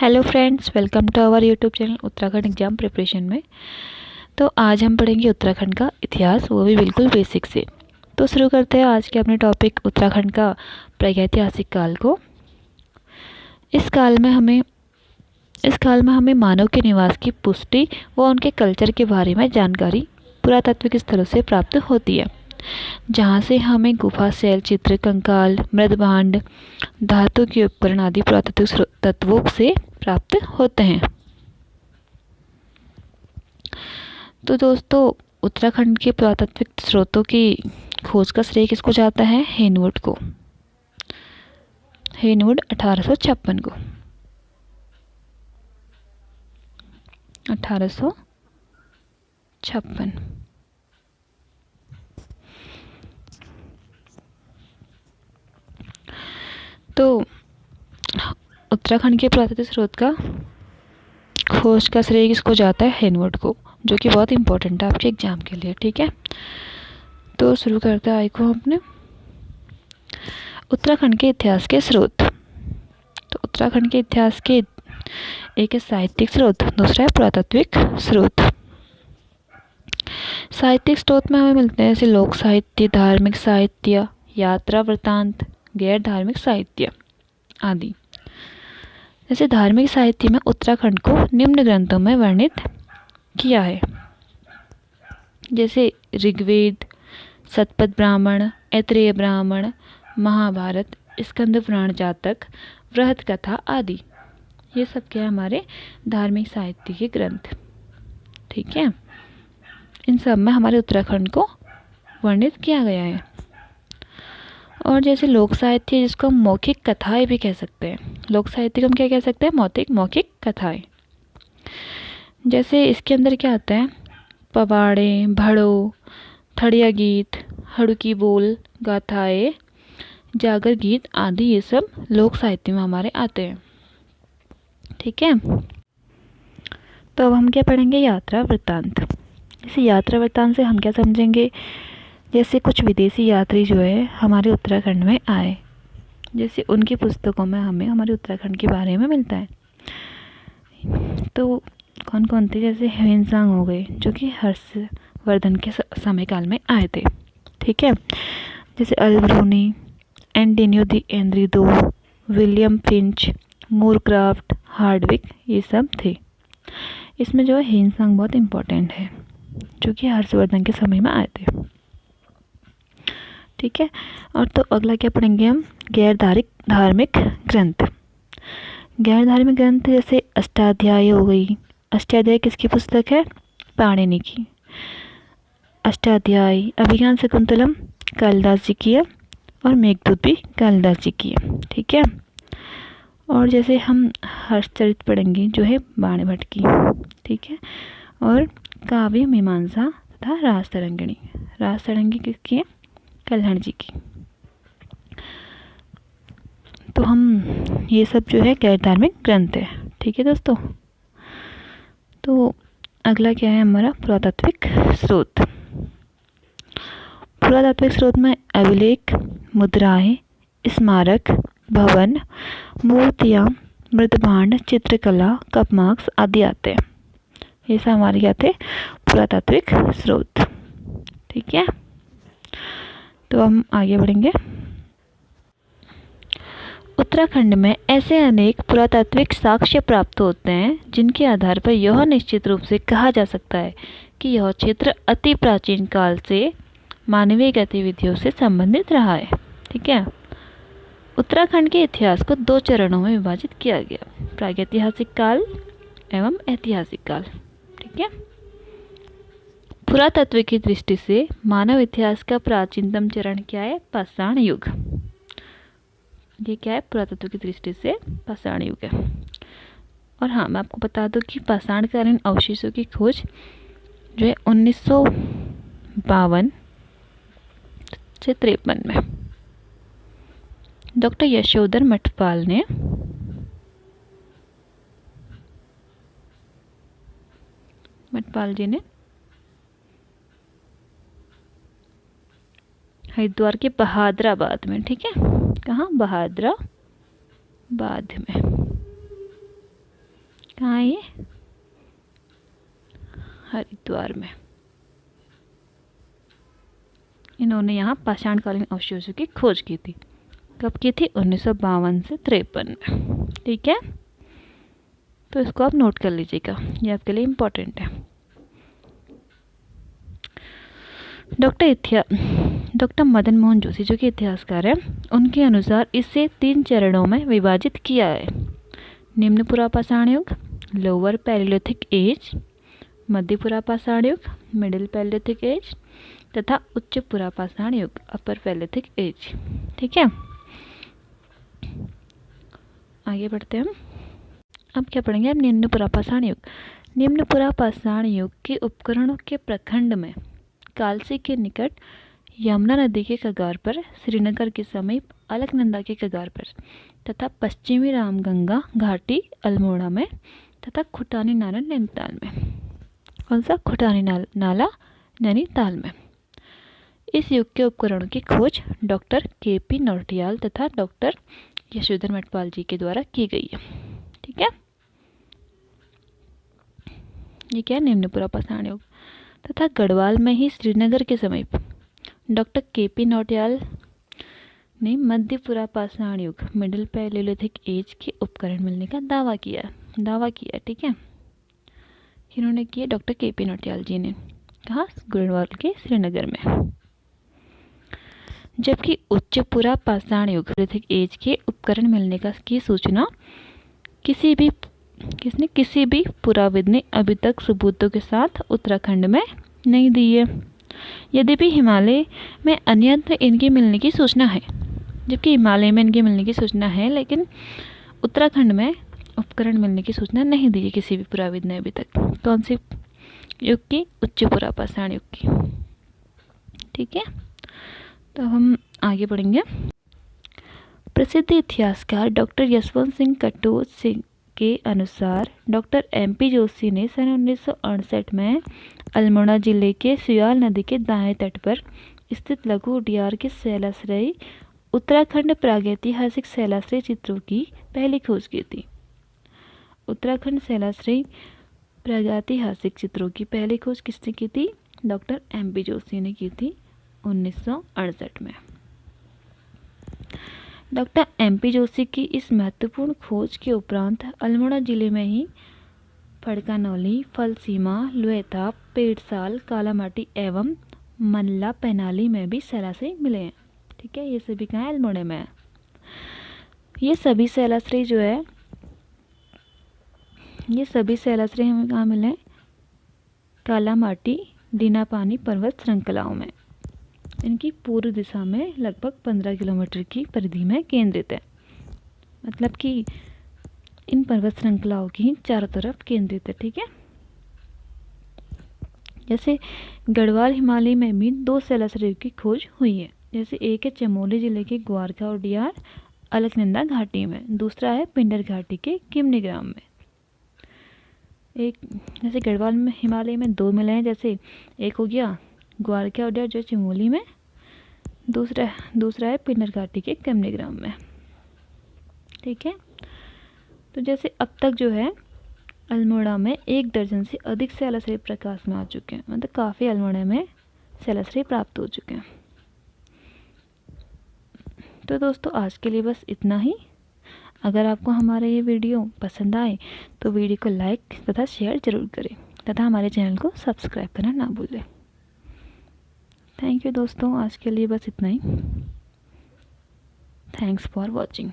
Hello friends, welcome to our YouTube channel Uttarakhand exam preparation में। तो आज हम पढ़ेंगे उत्तराखंड का इतिहास, वो भी बिल्कुल बेसिक से। तो शुरू करते हैं आज के अपने टॉपिक उत्तराखंड का प्रागैतिहासिक काल को। इस काल में हमें मानव के निवास की पुष्टि व उनके कल्चर के बारे में जानकारी पुरातात्विक स्थलों से प्राप्त होती है, जहाँ से हमें गुफा, शैल चित्र, कंकाल, मृदभांड, धातु के उपकरण आदि पुरातात्विक तत्वों से प्राप्त होते हैं। तो दोस्तों, उत्तराखंड के पुरातात्विक स्रोतों की खोज का श्रेय किसको जाता है? हेनवुड को। हेनवुड 1856 को 1856। तो उत्तराखंड के पुरातात्विक स्रोत का खोज का श्रेय किसको जाता है? हेनवुड को, जो कि बहुत इंपॉर्टेंट है आपके एग्जाम के लिए। ठीक है, तो शुरू करते हैं आई को अपने उत्तराखंड के इतिहास के स्रोत। तो उत्तराखंड के इतिहास के एक है साहित्यिक स्रोत, दूसरा है पुरातात्विक स्रोत। साहित्यिक स्रोत में हमें मिलते हैं जैसे लोक साहित्य, धार्मिक साहित्य, यात्रा वृत्तांत, गैर धार्मिक साहित्य आदि। जैसे धार्मिक साहित्य में उत्तराखंड को निम्न ग्रंथों में वर्णित किया है, जैसे ऋग्वेद, शतपथ ब्राह्मण, ऐत्रेय ब्राह्मण, महाभारत, स्कंद पुराण, जातक, बृहद कथा आदि। ये सब क्या है? हमारे धार्मिक साहित्य के ग्रंथ। ठीक है, इन सब में हमारे उत्तराखंड को वर्णित किया गया है। और जैसे लोक साहित्य, जिसको हम मौखिक कथाएं भी कह सकते हैं। लोक साहित्य को हम क्या कह सकते हैं? मौखिक कथाएं। जैसे इसके अंदर क्या आता है? पवाड़े, भड़ो, थड़िया गीत, हड़की बोल, गाथाएं, जागर गीत आदि, ये सब लोक साहित्य में हमारे आते हैं। ठीक है, तो अब हम क्या पढ़ेंगे? यात्रा वृत्तांत। जैसे यात्रा वृत्तांत से हम क्या समझेंगे? जैसे कुछ विदेशी यात्री जो है हमारे उत्तराखंड में आए, जैसे उनकी पुस्तकों में हमें हमारे उत्तराखंड के बारे में मिलता है। तो कौन कौन थे? जैसे ह्वेनसांग हो गए, जो कि हर्षवर्धन के समय काल में आए थे। ठीक है, जैसे अल्ब्रूनी, एंटोनियो दी एंद्रिदो, विलियम फिंच, मूरक्राफ्ट, हार्डविक, ये सब थे। इसमें जो है ह्वेनसांग बहुत इम्पोर्टेंट है, जो कि हर्षवर्धन के समय में आए थे। ठीक है, और तो अगला क्या पढ़ेंगे हम? गैर धार्मिक ग्रंथ। गैर धार्मिक ग्रंथ जैसे अष्टाध्यायी हो गई। अष्टाध्यायी किसकी पुस्तक है? पाणिनि की। अष्टाध्यायी, अभिज्ञान शकुंतलम कालिदास जी की है, और मेघदूत भी कालिदास जी की है। ठीक है, और जैसे हम हर्षचरित पढ़ेंगे, जो है बाणभट्ट की। ठीक है, और काव्य मीमांसा तथा राजतरंगिणी। राजतरंगी किसकी है? कल्हण जी की। तो हम ये सब जो है गैर धार्मिक ग्रंथ है। ठीक है दोस्तों, तो अगला क्या है हमारा? पुरातात्विक स्रोत। पुरातात्विक स्रोत में अभिलेख, मुद्राएं, स्मारक, भवन, मूर्तियाँ, मृदभांड, चित्रकला, कप मार्क्स आदि आते हैं। ये सब हमारे क्या थे? पुरातात्विक स्रोत। ठीक है, तो हम आगे बढ़ेंगे। उत्तराखंड में ऐसे अनेक पुरातात्विक साक्ष्य प्राप्त होते हैं जिनके आधार पर यह निश्चित रूप से कहा जा सकता है कि यह क्षेत्र अति प्राचीन काल से मानवीय गतिविधियों से संबंधित रहा है। ठीक है, उत्तराखंड के इतिहास को दो चरणों में विभाजित किया गया, प्रागैतिहासिक काल एवं ऐतिहासिक काल। ठीक है, पुरातत्व की दृष्टि से मानव इतिहास का प्राचीनतम चरण क्या है? पाषाण युग। ये क्या है? पुरातत्व की दृष्टि से पाषाण युग है। और हाँ, मैं आपको बता दूं कि पाषाणकालीन अवशेषों की खोज जो है 1952 से 53 में डॉक्टर यशोधर मठपाल जी ने हरिद्वार के बहादराबाद में, ठीक है, कहाँ? बहादराबाद में कहाँ है ये? हरिद्वार में। इन्होंने यहाँ पाषाणकालीन अवशेषों की खोज की थी। कब की थी? 1952 से 53 में। ठीक है, तो इसको आप नोट कर लीजिएगा, ये आपके लिए इम्पोर्टेंट है। डॉक्टर मदन मोहन जोशी जो कि इतिहासकार है, उनके अनुसार इसे 3 चरणों में विभाजित किया है। निम्न पुरापाषाण युग, लोअर पैलियोलिथिक एज, मध्य पुरापाषाण युग, मिडिल पैलियोलिथिक एज, तथा उच्च पुरापाषाण युग, अपर पैलियोलिथिक एज। ठीक है, आगे बढ़ते हैं हम। अब क्या पढ़ेंगे? अब निम्न पुरापाषाण युग। निम्न पुरापाषाण युग के उपकरणों के प्रखंड में कालसी के निकट, यमुना नदी के कगार पर, श्रीनगर के समीप, अलकनंदा के कगार पर, तथा पश्चिमी रामगंगा घाटी अल्मोड़ा में, तथा खुटानी नाला नैनीताल में। कौन सा? खुटानी नाला नैनीताल में। इस युग के उपकरणों की खोज डॉक्टर के.पी. नौटियाल तथा डॉक्टर यशोधर मटपाल जी के द्वारा की गई है। ठीक है, ये क्या? निम्न पुरापाषाण युग। तथा गढ़वाल में ही श्रीनगर के समीप डॉक्टर के.पी. नौटियाल ने मध्य पुरापाषाण युग, मिडिल पैलियोलिथिक एज के उपकरण मिलने का दावा किया। ठीक है, इन्होंने किया डॉक्टर के.पी. नौटियाल जी ने। कहाँ? गढ़वाल के श्रीनगर में। जबकि उच्च पुरापाषाण युग एज के उपकरण मिलने की सूचना किसी भी पुराविद ने अभी तक सबूतों के साथ उत्तराखंड में नहीं दी है। यद्यपि हिमालय में अन्यत्र इनके मिलने की सूचना है, लेकिन उत्तराखंड में उपकरण मिलने की सूचना नहीं दी है किसी भी पुराविद ने अभी तक। कौन सी युग की? उच्च पुरापाषाण युग की। ठीक है, तो हम आगे बढ़ेंगे। प्रसिद्ध इतिहासकार डॉक्टर यशवंत सिंह कटोच सिंह के अनुसार डॉक्टर एम.पी. जोशी ने सन 1968 में अल्मोड़ा जिले के सुयाल नदी के दाएं तट पर स्थित लघु उडियार के शैलाश्रयी उत्तराखंड प्रागैतिहासिक शैलाश्रयी चित्रों की पहली खोज की थी। उत्तराखंड शैलाश्रयी प्रागैतिहासिक चित्रों की पहली खोज किसने की थी? Doctor MP. जोशी ने की थी 1968 में। Doctor MP. जोशी की इस महत्वपूर्ण खोज के उपरांत अल्मोड़ा जिले में ही फड़कानौली, फलसीमा, लुएताप, पेड़साल, कालामाटी एवं मनला पैनाली में भी शैलाश्रय मिले हैं। ठीक है, ये सभी कहाँ है? अल्मोड़ा में है। ये सभी शैलाश्रय हमें कहाँ मिले हैं? कालामाटी, दीनापानी पर्वत श्रृंखलाओं में। इनकी पूर्व दिशा में लगभग 15 किलोमीटर की परिधि में केंद्रित है। मतलब कि इन पर्वत श्रृंखलाओं की चारों तरफ केंद्रित है। ठीक है, जैसे गढ़वाल हिमालय में भी 2 शैलाश्रयों की खोज हुई है। जैसे एक है चमोली जिले के ग्वारखा उडियार अलकनंदा घाटी में, दूसरा है पिंडर घाटी के किमनी ग्राम में। एक जैसे गढ़वाल में हिमालय में 2 मिले हैं, जैसे एक हो गया ग्वारखा उडियार जो चमोली में, दूसरा है पिंडर घाटी के किमनी ग्राम में। ठीक है, तो जैसे अब तक जो है अल्मोड़ा में 1 दर्जन से अधिक शैलाश्रय प्रकाश में आ चुके हैं। मतलब काफ़ी अल्मोड़ा में शैलाश्रय प्राप्त हो चुके हैं। तो दोस्तों आज के लिए बस इतना ही। अगर आपको हमारा ये वीडियो पसंद आए तो वीडियो को लाइक तथा शेयर जरूर करें तथा हमारे चैनल को सब्सक्राइब करना ना भूलें। थैंक यू दोस्तों, आज के लिए बस इतना ही। Thanks for watching.